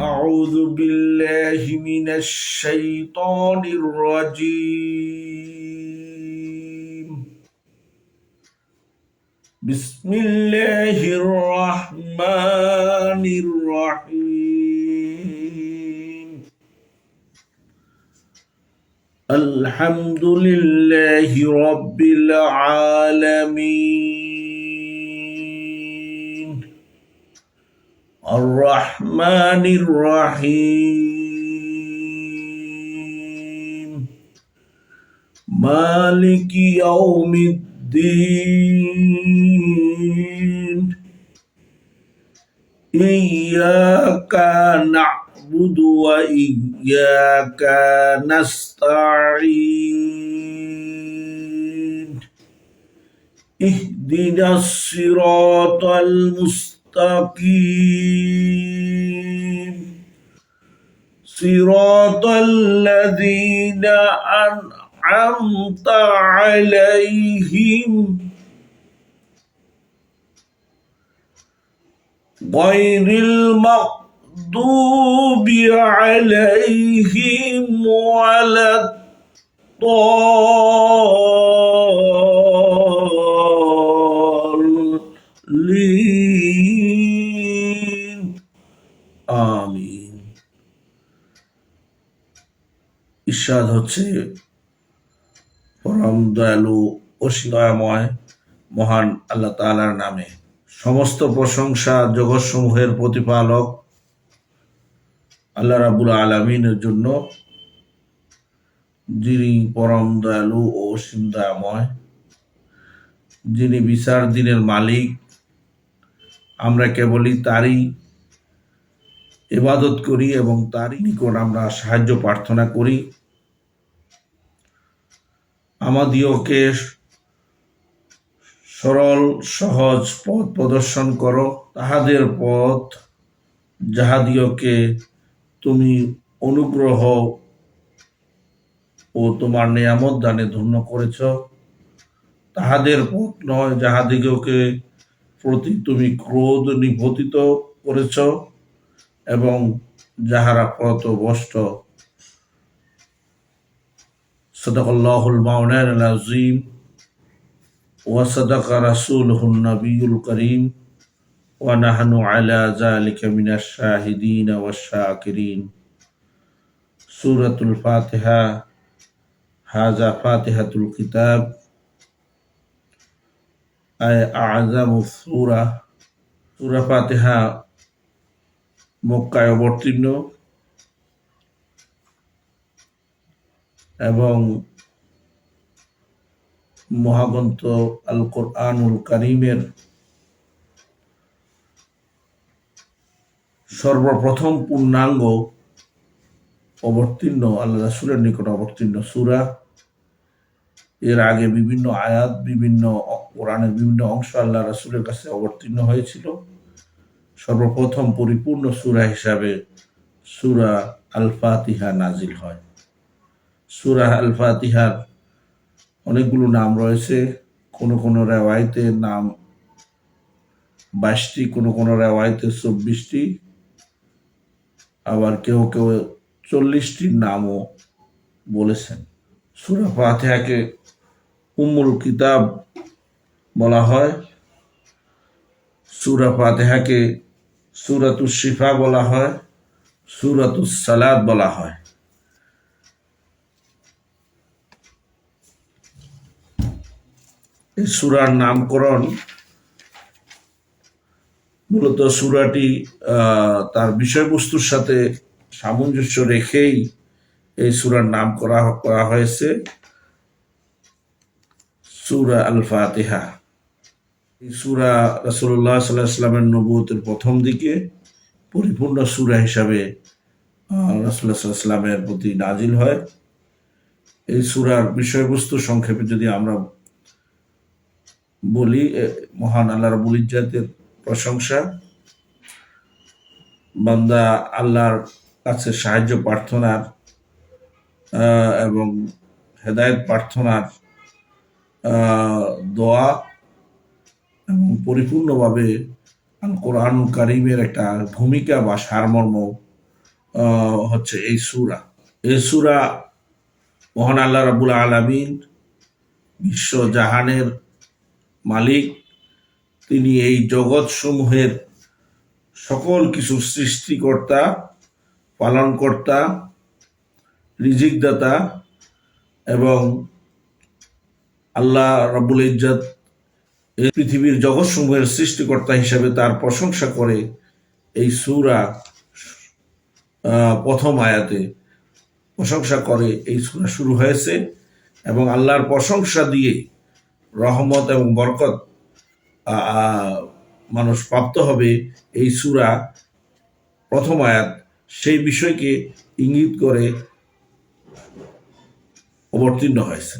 أعوذ بالله من الشيطان الرجيم. بسم الله الرحمن الرحيم. الحمد لله رب العالمين الرحمن الرحيم مالك يوم الدين إياك نعبد وإياك نستعين اهدنا الصراط المستقيم صراط الذين أنعمت عليهم غير المغضوب عليهم ولا الضالين آمين. ইরশাদ হচ্ছে, পরম দয়ালু ও দয়াময় মহান আল্লাহ তাআলার নামে। সমস্ত প্রশংসা জগৎসমূহের প্রতিপালক আল্লাহ রাব্বুল আলামিনের জন্য, যিনি পরম দয়ালু ও অসীম দয়াময়, যিনি বিচার দিনের মালিক। আমরা কেবলই তারই ইবাদত করি এবং তারই নিকট আমরা সাহায্য প্রার্থনা করি। আমাদিওকে সরল সহজ পথ প্রদর্শন করো, তাহাদের পথ যাহাদিওকে তুমি অনুগ্রহ ও তোমার নিয়ামত দানে ধন্য করেছ, তাহাদের পথ নয় যাহাদিগকে প্রতি তুমি ক্রোধ নিপতিত করেছ এবং যাহারা পথভ্রষ্ট। সাদাকাল্লাহুল মাওলানাল আযীম ওয়া সাদাকা রাসূলুহুন নবিয়্যুল কারীম ওয়া নাহনু আলা যালিকা মিনাশ শাহিদিন ওয়াশ শাকিরিন। সূরাতুল ফাতিহা। হাযা ফাতিহাতুল কিতাব আ'যামুস সূরা। সূরা ফাতিহা মক্কায় অবতীর্ণ এবং মহাগ্রন্থ আল কোরআনুল কারীমের সর্বপ্রথম পূর্ণাঙ্গ অবতীর্ণ আল্লাহ রাসূলের নিকট অবতীর্ণ সূরা। এর আগে বিভিন্ন আয়াত, বিভিন্ন কোরআনের বিভিন্ন অংশ আল্লাহ রাসূলের কাছে অবতীর্ণ হয়েছিল। সর্বপ্রথম পরিপূর্ণ সূরা হিসাবে সূরা আল ফাতিহা নাজিল হয়। সূরা আল ফাতিহার অনেকগুলো নাম রয়েছে। কোনো কোনো রেওয়ায়েতে নাম 22টি, কোনো কোনো রেওয়ায়েতে 24টি, আবার কেউ কেউ 40টির নামও বলেছেন। সূরা ফাতিহাকে উম্মুল কিতাব বলা হয়। সূরা ফাতিহাকে সূরাতুশ শিফা বলা হয়, সূরাতুস সালাত বলা হয়। এই সূরার নামকরণ মূলত সূরাটি তার বিষয়বস্তুর সাথে সামঞ্জস্য রেখেই এই সূরার নাম করা হয়েছে সূরা আল ফাতিহা। এই সূরা রাসূলুল্লাহ সাল্লাল্লাহু আলাইহি ওয়াসাল্লামের নবুয়তের প্রথম দিকে পরিপূর্ণ সূরা হিসাবে রাসূলুল্লাহ সাল্লাল্লাহু আলাইহি ওয়াসাল্লামের প্রতি নাজিল হয়। এই সূরার বিষয়বস্তু সংক্ষেপে যদি আমরা বলি, মহান আল্লাহ রাব্বুল ইজ্জাতের প্রশংসা, বান্দা আল্লাহর কাছে সাহায্য প্রার্থনার এবং হেদায়েত প্রার্থনার দোয়া এবং পরিপূর্ণভাবে আল কোরআনুল কারীমের একটা ভূমিকা বা সারমর্ম হচ্ছে এই সূরা। এই সূরা মহান আল্লাহ রাব্বুল আলামিন, বিশ্ব জাহানের মালিক, তিনি এই জগৎ সমূহের সকল কিছু সৃষ্টিকর্তা, পালনকর্তা, রিজিকদাতা এবং আল্লাহ রাব্বুল ইজ্জত এই পৃথিবীর জগৎসমূহের সৃষ্টিকর্তা হিসেবে তার প্রশংসা করে এই সূরা প্রথম আয়াতে প্রশংসা করে এই সূরা শুরু হয়েছে। এবং আল্লাহর প্রশংসা দিয়ে রহমত এবং বরকত মানুষ প্রাপ্ত হবে, এই সূরা প্রথম আয়াত সেই বিষয়কে ইঙ্গিত করে অবতীর্ণ হয়েছে।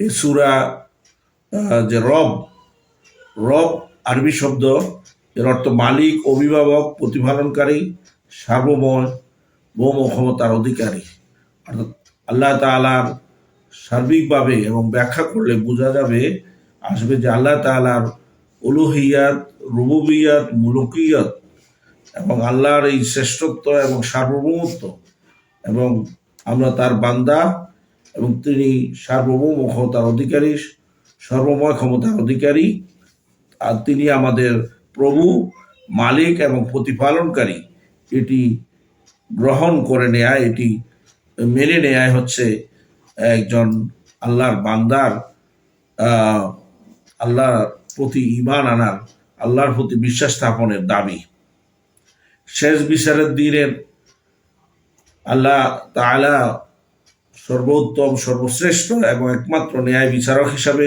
এই সূরা যে রব, রব আরবি শব্দ, এর অর্থ মালিক, অভিভাবক, প্রতিপালনকারী, সার্বভৌম ক্ষমতার অধিকারী। অর্থাৎ আল্লাহ তাআলার সার্বিকভাবে এবং ব্যাখ্যা করলে বোঝা যাবে আসবে যে আল্লাহ তাআলার উলুহিয়াত, রুবুবিয়াত, মুলুকিয়াত এবং আল্লাহর এই শ্রেষ্ঠত্ব এবং সার্বভৌমত্ব, এবং আমরা তার বান্দা এবং তিনি সার্বভৌম ক্ষমতার অধিকারী, সর্বময় ক্ষমতার অধিকারী, আর তিনি আমাদের প্রভু, মালিক এবং প্রতিপালনকারী। এটি গ্রহণ করে নেয়া, এটি মেনে নেয়া হচ্ছে একজন আল্লাহর বান্দার আল্লাহর প্রতি ঈমান আনার, আল্লাহর প্রতি বিশ্বাস স্থাপনের দাবি। শেষ বিচারের দিনের আল্লাহ তাআলা সর্বোত্তম, সর্বশ্রেষ্ঠ এবং একমাত্র ন্যায় বিচারক হিসাবে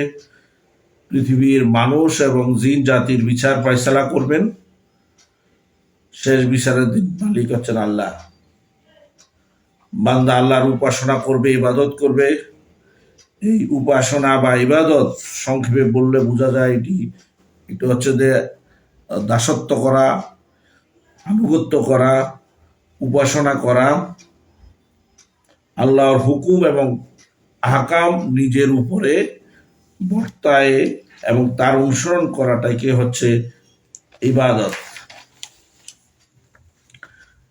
পৃথিবীর মানুষ এবং জিন জাতির বিচার ফয়সালা করবেন। শেষ বিচারের দিন মালিক হচ্ছেন আল্লাহ। বান্দা আল্লাহর উপাসনা করবে, ইবাদত করবে। এই উপাসনা বা ইবাদত সংক্ষেপে বললে বোঝা যায় এটি হচ্ছে যে দাসত্ব করা, আনুগত্য করা, উপাসনা করা, আল্লাহর হুকুম এবং আহকাম নিজের উপরে বর্তায় এবং তার অনুসরণ করাটাকে হচ্ছে ইবাদত।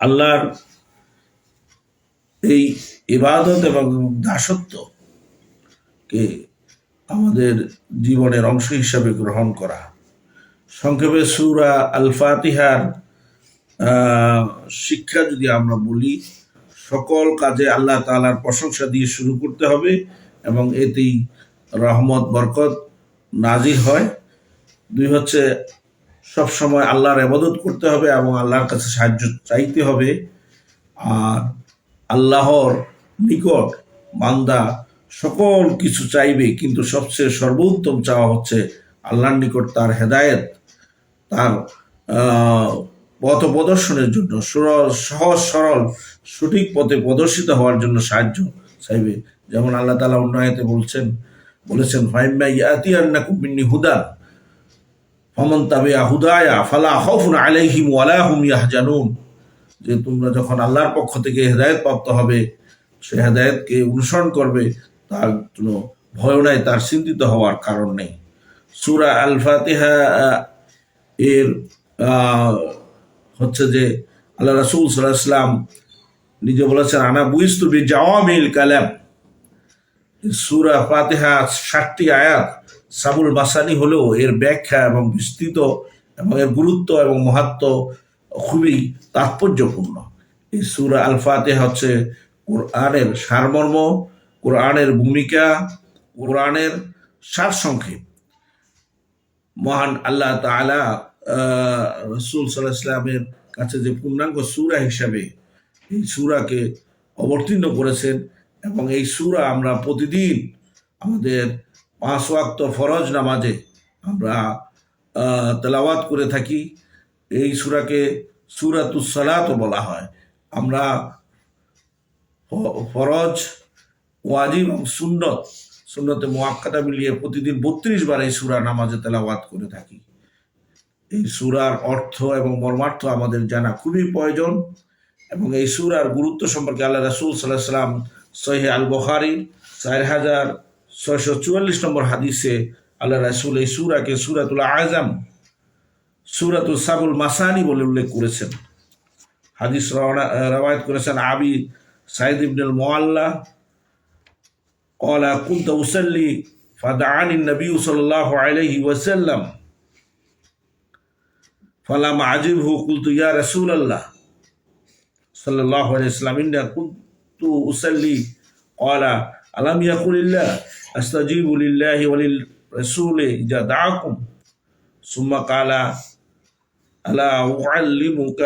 আল্লাহর এই ইবাদত এবং দাসত্বকে আমাদের জীবনের অংশ হিসাবে গ্রহণ করা। সংক্ষেপে সূরা আল ফাতিহার শিক্ষা যদি আমরা বলি, সকল কাজে আল্লাহ তাআলার প্রশংসা দিয়ে শুরু করতে হবে এবং এতেই রহমত, বরকত নাজিল হয়। দুই হচ্ছে সবসময় আল্লাহর ইবাদত করতে হবে এবং আল্লাহর কাছে সাহায্য চাইতে হবে। আর আল্লাহর নিকট বান্দা সকল কিছু চাইবে, কিন্তু সবচেয়ে সর্বোত্তম চাওয়া হচ্ছে আল্লাহর নিকট তার হেদায়েত, তার পথ প্রদর্শনের জন্য, সহজ সরল সঠিক পথে প্রদর্শিত হওয়ার জন্য সাহায্য চাইবে। যেমন আল্লাহ তাআলা অন্য আয়াতে বলেছেন ফাইম্মা ইয়াতিয়ান্নাকুম মিন্নি হুদা ফামান তাবিআ হুদায়া ফালা খাউফুন আলাইহিম ওয়ালা হুম ইয়াহজানুন। যে তোমরা যখন আল্লাহর পক্ষ থেকে হেদায়েত প্রাপ্ত হবে, সে হেদায়েতকে অনুসরণ করবে, তার কোনো ভয় নাই, তার চিন্তিত হওয়ার কারণ নেই। সূরা আল ফাতিহা এর হচ্ছে যে আল্লাহ রাসূল সাল্লাল্লাহু আলাইহি ওয়াসাল্লাম নিজে বলেছেন আনা বুইস্তু বিজাওয়ামিল কালাম। সূরা ফাতিহা 60টি আয়াত, সাবুল মাসানি হলেও এর ব্যাখ্যা এবং বিস্তৃত এবং এর গুরুত্ব এবং মাহাত্ম্য খুবই তাৎপর্যপূর্ণ। এই সূরা আল ফাতিহা হচ্ছে কোরআনের সারমর্ম, কোরআনের ভূমিকা, কোরআনের সারসংক্ষেপ। মহান আল্লাহ তাআলা রাসূল সাল্লাল্লাহু আলাইহি ওয়াসাল্লামের কাছে যে পূর্ণাঙ্গ সূরা হিসাবে এই সূরাকে অবতীর্ণ করেছেন, এবং এই সূরা আমরা প্রতিদিন আমাদের 5 ওয়াক্ত ফরজ নামাজে আমরা তেলাওয়াত করে থাকি। এই সূরাকে সূরাতুস সালাতও বলা হয়। আমরা ফরজ, ওয়াজিব এবং সুন্নতে মুআক্কাদা মিলিয়ে প্রতিদিন 32 বার এই সূরা নামাজে তেলাওয়াত করে থাকি। এই সূরার অর্থ এবং মর্মার্থ আমাদের জানা খুবই প্রয়োজন, এবং এই সূরার গুরুত্ব সম্পর্কে আল্লাহ রাসূল সাল্লাল্লাহু আলাইহি ওয়াসাল্লাম সহিহ আল বুখারী 4644 নম্বর হাদিসে আল্লাহ রাসূল এই সূরাকে সূরাতুল আযম, সূরাতুল সাবুল মাসানি বলে উল্লেখ করেছেন। হাদিস রওয়ায়াত করেছেন আবি সাইদ ইবনুল মুআল্লা قال كنت أصلي فدعاني النبي صلى الله عليه وسلم فلما عجبه قلت يا رسول الله صلى الله عليه وسلم إني كنت أصلي قال ألم يقل الله أستجيب لله وللرسول إذا دعاكم ثم قال ألا أعلمك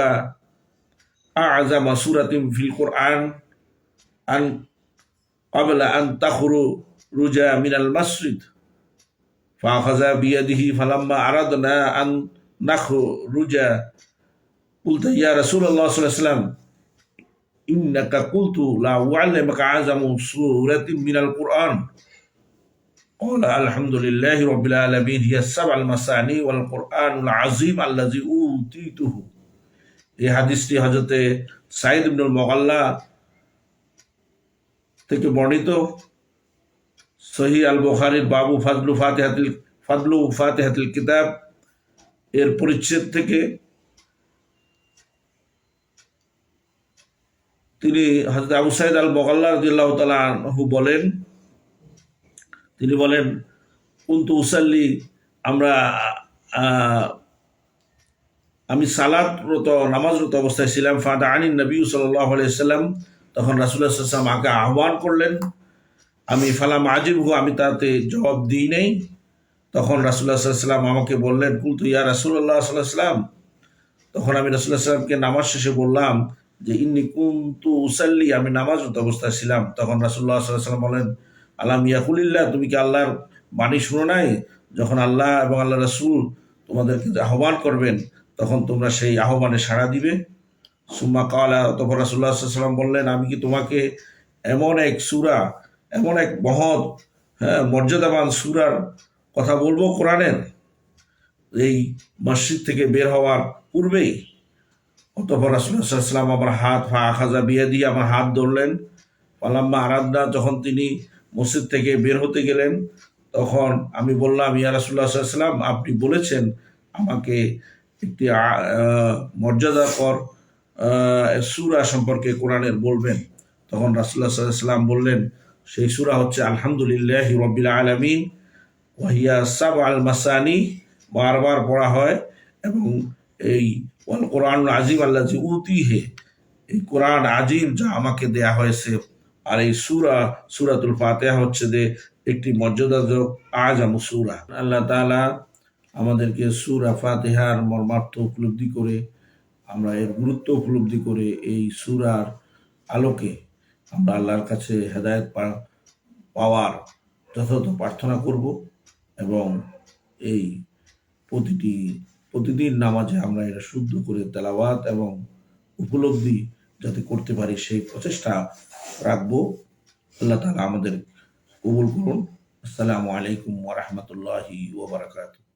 أعظم سورة في القرآن أن قبل أن تخرج من المسجد فأخذ بيده فلما أردنا أن نخرج قلت يا رسول الله صلى الله عليه وسلم إنك قلت لا أعلمك أعظم سورة من القرآن قال الحمد لله رب العالمين هي السبع المثاني والقرآن العظيم الذي أوتيته এই হাদিসটি হযরতে সাইদ ইবনুল মুআল্লা থেকে বর্ণিত। সহিহ আল বুখারীর বাবু ফাদলু ফাতিহাতুল কিতাব এর পরিচ্ছেদ থেকে তিনি হযরত আবু সাইদ আল মুআল্লা রাদিয়াল্লাহু তাআলা আনহু বলেন, তিনি বলেন কুনতু উসাল্লি, আমি সালাতরত নামাজরত অবস্থায় ছিলাম। ফাদাআনি নবী সাল্লাল্লাহু আলাইহি ওয়াসাল্লাম, তখন রাসূলুল্লাহ সাল্লাল্লাহু আলাইহি ওয়াসাল্লাম আমাকে আহ্বান করলেন। আমি ফালাম আজিবহু, আমি তাতে জবাব দিই নাই। তখন রাসূলুল্লাহ সাল্লাল্লাহু আলাইহি ওয়াসাল্লাম আমাকে বললেন কুলতু ইয়া রাসূলুল্লাহ সাল্লাল্লাহু আলাইহি ওয়াসাল্লাম, তখন আমি রাসূলুল্লাহ সাল্লাল্লাহু আলাইহি ওয়াসাল্লামকে নামাজ শেষে বললাম যে ইন্নী কুনতু উসাল্লি, আমি নামাজরত অবস্থায় ছিলাম। তখন রাসূলুল্লাহ সাল্লাল্লাহু আলাইহি ওয়াসাল্লাম বলেন আলাম ইয়াকুলিল্লাহ, তুমি কি আল্লাহর বাণী শুনো নাই? যখন আল্লাহ এবং আল্লাহ রাসূল তোমাদেরকে আহ্বান করবেন তখন তোমরা সেই আহ্বানে সাড়া দিবে। সুম্মা কালা, তখন রাসূলুল্লাহ সাল্লাল্লাহু আলাইহি ওয়াসাল্লাম বললেন আমি কি তোমাকে এমন এক সূরা, এমন এক মহৎ মর্যাদাবান সূরার কথা বলবো কোরআনের, এই মসজিদ থেকে বের হওয়ার পূর্বেই? অতঃপর রাসূলুল্লাহ সাল্লাল্লাহু আলাইহি ওয়াসাল্লাম আমার হাত আখাযা বিয়াদি, আমার হাত ধরলেন। ফালাম্মা আরাদনা, যখন তিনি মসজিদ থেকে বের হতে গেলেন তখন আমি বললাম ইয়া রাসূলুল্লাহ সাল্লাল্লাহু আলাইহি ওয়াসাল্লাম, আপনি বলেছেন আমাকে একটি মর্যাদাকর সূরা সম্পর্কে কোরআনের বলবেন। তখন রাসূলুল্লাহ সাল্লাল্লাহু আলাইহি ওয়াসাল্লাম বললেন সেই সূরা হচ্ছে আলহামদুলিল্লাহি রাব্বিল আলামিন ওয়া হিয়া সাবআল মাসানি, বারবার পড়া হয়। এবং এই ওয়াল কোরআনুল আজিম আল্লাযী উতিহি, এই কোরআন আজিম যা আমাকে দেয়া হয়েছে। আর এই সূরাতুল ফাতিহা হচ্ছে যে একটি মর্যাদাযুক্ত আযাম সূরা। আল্লাহ তাআলা আমাদেরকে সূরা ফাতিহার মর্মার্থ উপলব্ধি করে, আমরা এর গুরুত্ব উপলব্ধি করে এই সূরার আলোকে আমরা আল্লাহর কাছে হেদায়েত পাওয়ার যথাযথ প্রার্থনা করব এবং এই প্রতিদিন নামাজে আমরা এটা শুদ্ধ করে তেলাওয়াত এবং উপলব্ধি যাতে করতে পারি সেই প্রচেষ্টা রাখবো। আল্লাহ তাআলা আমাদের কবুল করুন। আসসালামু আলাইকুম ওয়া রাহমাতুল্লাহি ওয়া বারাকাতুহু।